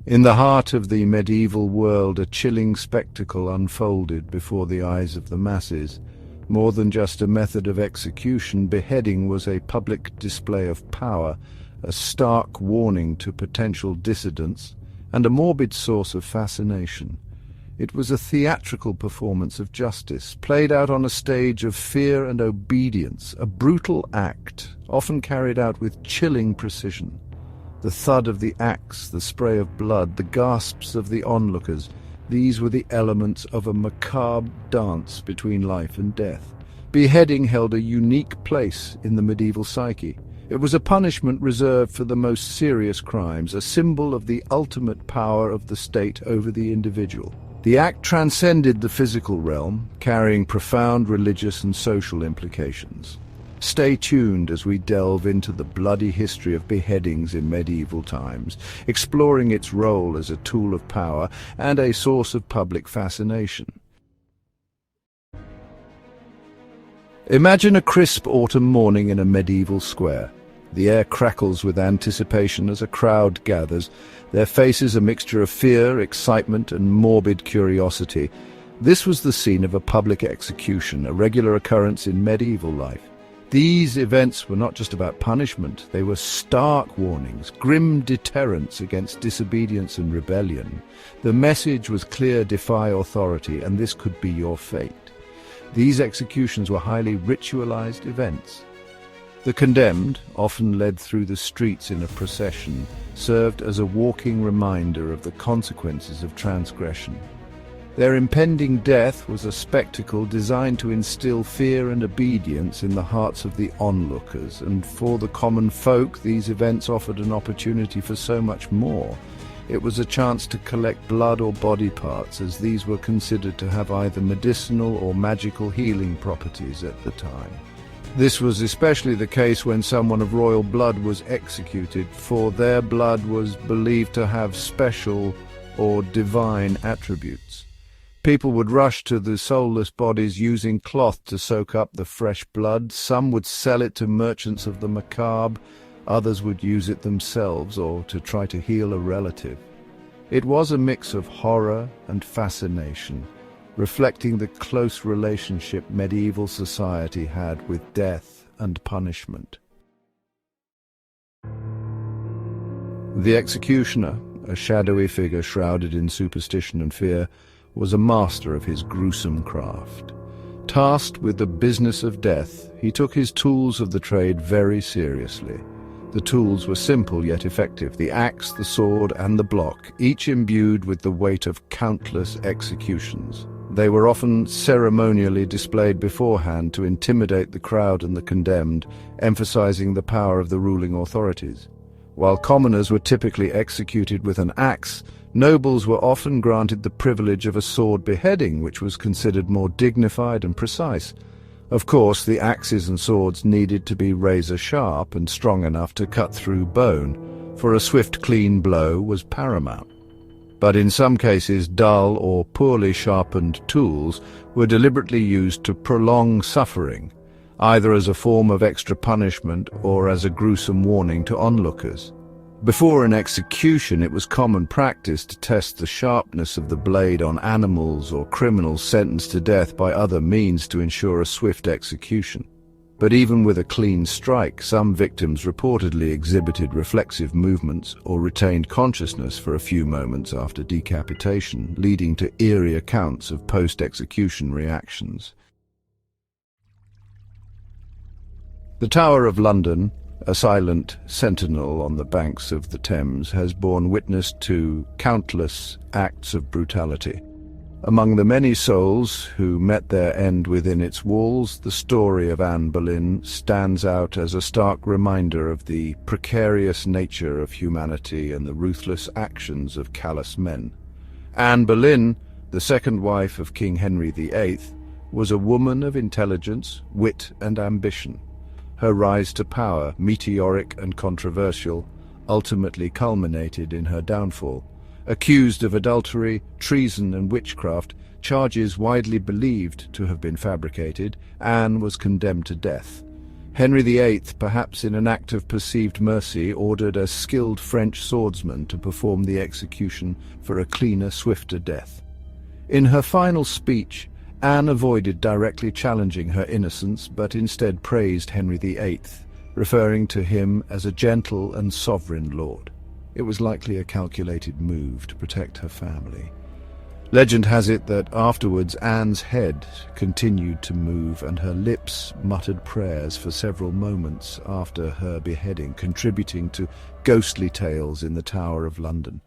In the heart of the medieval world, a chilling spectacle unfolded before the eyes of the masses. More than just a method of execution, beheading was a public display of power, a stark warning to potential dissidents, and a morbid source of fascination. It was a theatrical performance of justice, played out on a stage of fear and obedience, a brutal act, often carried out with chilling precision. The thud of the axe, the spray of blood, the gasps of the onlookers, these were the elements of a macabre dance between life and death. Beheading held a unique place in the medieval psyche. It was a punishment reserved for the most serious crimes, a symbol of the ultimate power of the state over the individual. The act transcended the physical realm, carrying profound religious and social implications. Stay tuned as we delve into the bloody history of beheadings in medieval times, exploring its role as a tool of power and a source of public fascination. Imagine a crisp autumn morning in a medieval square. The air crackles with anticipation as a crowd gathers, their faces a mixture of fear, excitement, and morbid curiosity. This was the scene of a public execution, a regular occurrence in medieval life. These events were not just about punishment, they were stark warnings, grim deterrents against disobedience and rebellion. The message was clear: defy authority, and this could be your fate. These executions were highly ritualized events. The condemned, often led through the streets in a procession, served as a walking reminder of the consequences of transgression. Their impending death was a spectacle designed to instill fear and obedience in the hearts of the onlookers, and for the common folk, these events offered an opportunity for so much more. It was a chance to collect blood or body parts, as these were considered to have either medicinal or magical healing properties at the time. This was especially the case when someone of royal blood was executed, for their blood was believed to have special or divine attributes. People would rush to the soulless bodies using cloth to soak up the fresh blood. Some would sell it to merchants of the macabre, others would use it themselves or to try to heal a relative. It was a mix of horror and fascination, reflecting the close relationship medieval society had with death and punishment. The executioner, a shadowy figure shrouded in superstition and fear, was a master of his gruesome craft. Tasked with the business of death, he took his tools of the trade very seriously. The tools were simple yet effective: the axe, the sword, and the block, each imbued with the weight of countless executions. They were often ceremonially displayed beforehand to intimidate the crowd and the condemned, emphasizing the power of the ruling authorities. While commoners were typically executed with an axe, nobles were often granted the privilege of a sword beheading, which was considered more dignified and precise. Of course, the axes and swords needed to be razor-sharp and strong enough to cut through bone, for a swift, clean blow was paramount. But in some cases, dull or poorly sharpened tools were deliberately used to prolong suffering, either as a form of extra punishment or as a gruesome warning to onlookers. Before an execution, it was common practice to test the sharpness of the blade on animals or criminals sentenced to death by other means to ensure a swift execution. But even with a clean strike, some victims reportedly exhibited reflexive movements or retained consciousness for a few moments after decapitation, leading to eerie accounts of post-execution reactions. The Tower of London, a silent sentinel on the banks of the Thames, has borne witness to countless acts of brutality. Among the many souls who met their end within its walls, the story of Anne Boleyn stands out as a stark reminder of the precarious nature of humanity and the ruthless actions of callous men. Anne Boleyn, the second wife of King Henry VIII, was a woman of intelligence, wit, and ambition. Her rise to power, meteoric and controversial, ultimately culminated in her downfall. Accused of adultery, treason, and witchcraft, charges widely believed to have been fabricated, Anne was condemned to death. Henry VIII, perhaps in an act of perceived mercy, ordered a skilled French swordsman to perform the execution for a cleaner, swifter death. In her final speech, Anne avoided directly challenging her innocence, but instead praised Henry VIII, referring to him as a gentle and sovereign lord. It was likely a calculated move to protect her family. Legend has it that afterwards Anne's head continued to move and her lips muttered prayers for several moments after her beheading, contributing to ghostly tales in the Tower of London.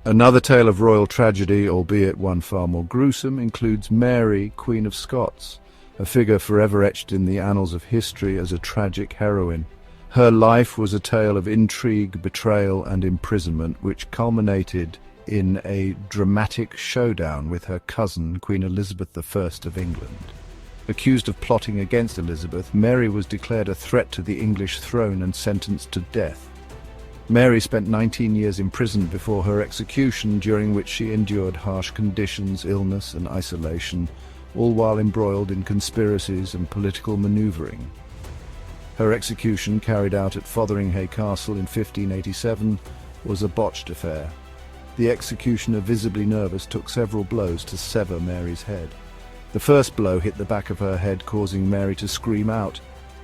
Another tale of royal tragedy, albeit one far more gruesome, includes Mary, Queen of Scots, a figure forever etched in the annals of history as a tragic heroine. Her life was a tale of intrigue, betrayal, and imprisonment, which culminated in a dramatic showdown with her cousin, Queen Elizabeth I of England. Accused of plotting against Elizabeth, Mary was declared a threat to the English throne and sentenced to death. Mary spent 19 years imprisoned before her execution, during which she endured harsh conditions, illness, and isolation, all while embroiled in conspiracies and political maneuvering. Her execution, carried out at Fotheringhay Castle in 1587, was a botched affair. The executioner, visibly nervous, took several blows to sever Mary's head. The first blow hit the back of her head, causing Mary to scream out.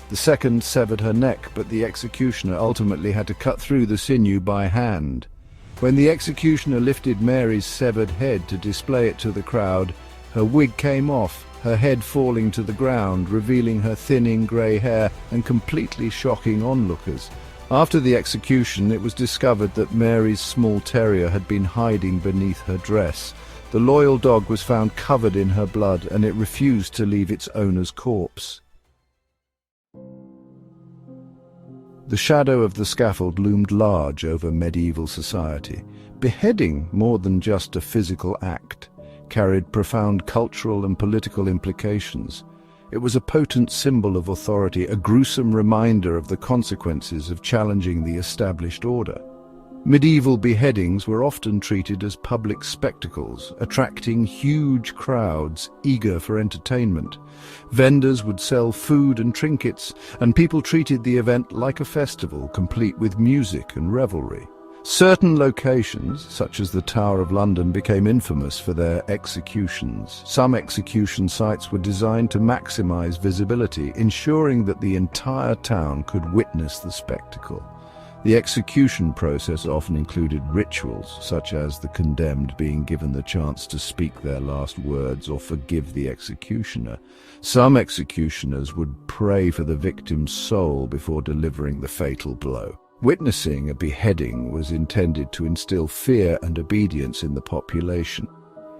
The second severed her neck, but the executioner ultimately had to cut through the sinew by hand. When the executioner lifted Mary's severed head to display it to the crowd, her wig came off, her head falling to the ground, revealing her thinning grey hair and completely shocking onlookers. After the execution, it was discovered that Mary's small terrier had been hiding beneath her dress. The loyal dog was found covered in her blood, and it refused to leave its owner's corpse. The shadow of the scaffold loomed large over medieval society. Beheading, more than just a physical act, carried profound cultural and political implications. It was a potent symbol of authority, a gruesome reminder of the consequences of challenging the established order. Medieval beheadings were often treated as public spectacles, attracting huge crowds eager for entertainment. Vendors would sell food and trinkets, and people treated the event like a festival, complete with music and revelry. Certain locations, such as the Tower of London, became infamous for their executions. Some execution sites were designed to maximize visibility, ensuring that the entire town could witness the spectacle. The execution process often included rituals, such as the condemned being given the chance to speak their last words or forgive the executioner. Some executioners would pray for the victim's soul before delivering the fatal blow. Witnessing a beheading was intended to instill fear and obedience in the population.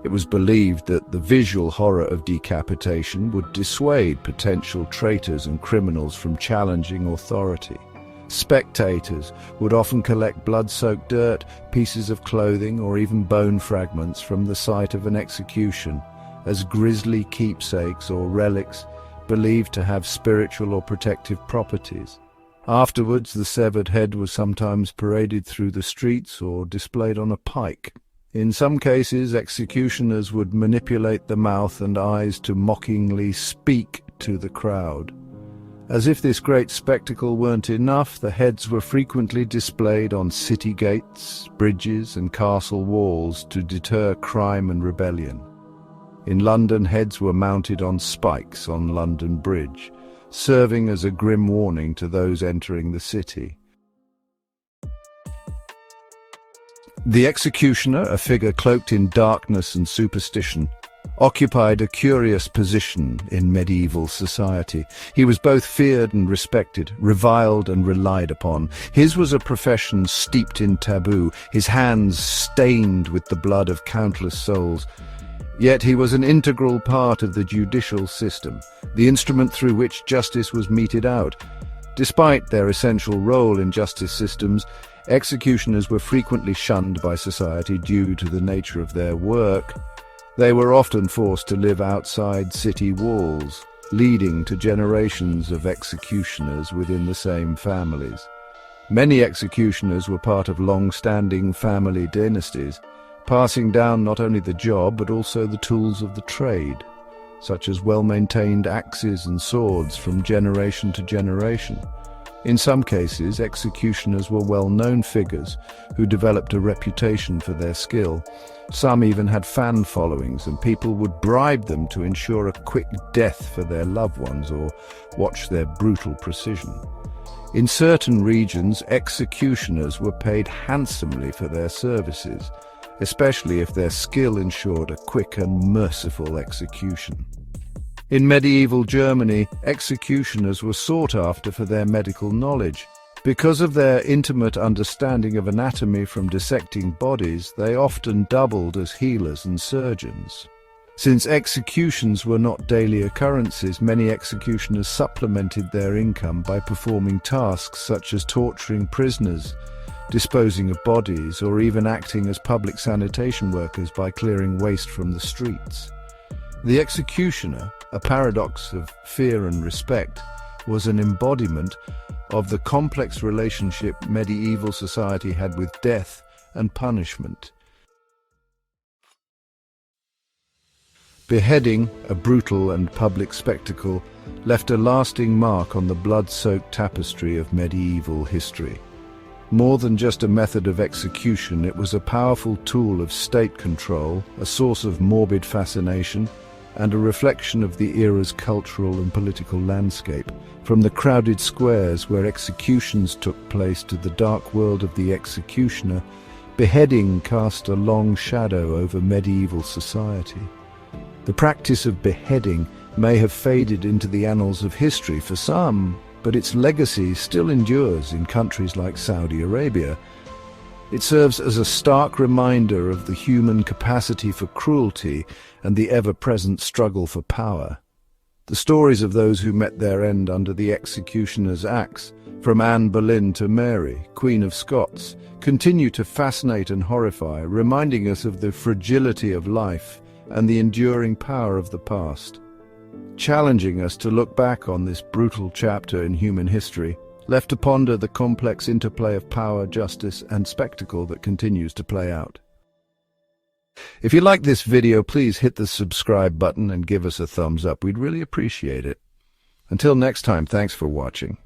It was believed that the visual horror of decapitation would dissuade potential traitors and criminals from challenging authority. Spectators would often collect blood-soaked dirt, pieces of clothing, or even bone fragments from the site of an execution as grisly keepsakes or relics believed to have spiritual or protective properties. Afterwards, the severed head was sometimes paraded through the streets or displayed on a pike. In some cases, executioners would manipulate the mouth and eyes to mockingly speak to the crowd. As if this great spectacle weren't enough, the heads were frequently displayed on city gates, bridges, and castle walls to deter crime and rebellion. In London, heads were mounted on spikes on London Bridge, serving as a grim warning to those entering the city. The executioner, a figure cloaked in darkness and superstition, occupied a curious position in medieval society. He was both feared and respected, reviled and relied upon. His was a profession steeped in taboo, his hands stained with the blood of countless souls. Yet he was an integral part of the judicial system, the instrument through which justice was meted out. Despite their essential role in justice systems, executioners were frequently shunned by society due to the nature of their work. They were often forced to live outside city walls, leading to generations of executioners within the same families. Many executioners were part of long-standing family dynasties, passing down not only the job but also the tools of the trade. such as well-maintained axes and swords from generation to generation. In some cases, executioners were well-known figures who developed a reputation for their skill. Some even had fan followings, and people would bribe them to ensure a quick death for their loved ones or watch their brutal precision. In certain regions, executioners were paid handsomely for their services, especially if their skill ensured a quick and merciful execution. In medieval Germany, executioners were sought after for their medical knowledge. Because of their intimate understanding of anatomy from dissecting bodies, they often doubled as healers and surgeons. Since executions were not daily occurrences, many executioners supplemented their income by performing tasks such as torturing prisoners, disposing of bodies, or even acting as public sanitation workers by clearing waste from the streets. The executioner, a paradox of fear and respect, was an embodiment of the complex relationship medieval society had with death and punishment. Beheading, a brutal and public spectacle, left a lasting mark on the blood-soaked tapestry of medieval history. More than just a method of execution, it was a powerful tool of state control, a source of morbid fascination, and a reflection of the era's cultural and political landscape. From the crowded squares where executions took place to the dark world of the executioner, beheading cast a long shadow over medieval society. The practice of beheading may have faded into the annals of history for some, but its legacy still endures in countries like Saudi Arabia. It serves as a stark reminder of the human capacity for cruelty and the ever-present struggle for power. The stories of those who met their end under the executioner's axe, from Anne Boleyn to Mary, Queen of Scots, continue to fascinate and horrify, reminding us of the fragility of life and the enduring power of the past. Challenging us to look back on this brutal chapter in human history, left to ponder the complex interplay of power, justice, and spectacle that continues to play out. If you like this video, please hit the subscribe button and give us a thumbs up. We'd really appreciate it. Until next time, thanks for watching.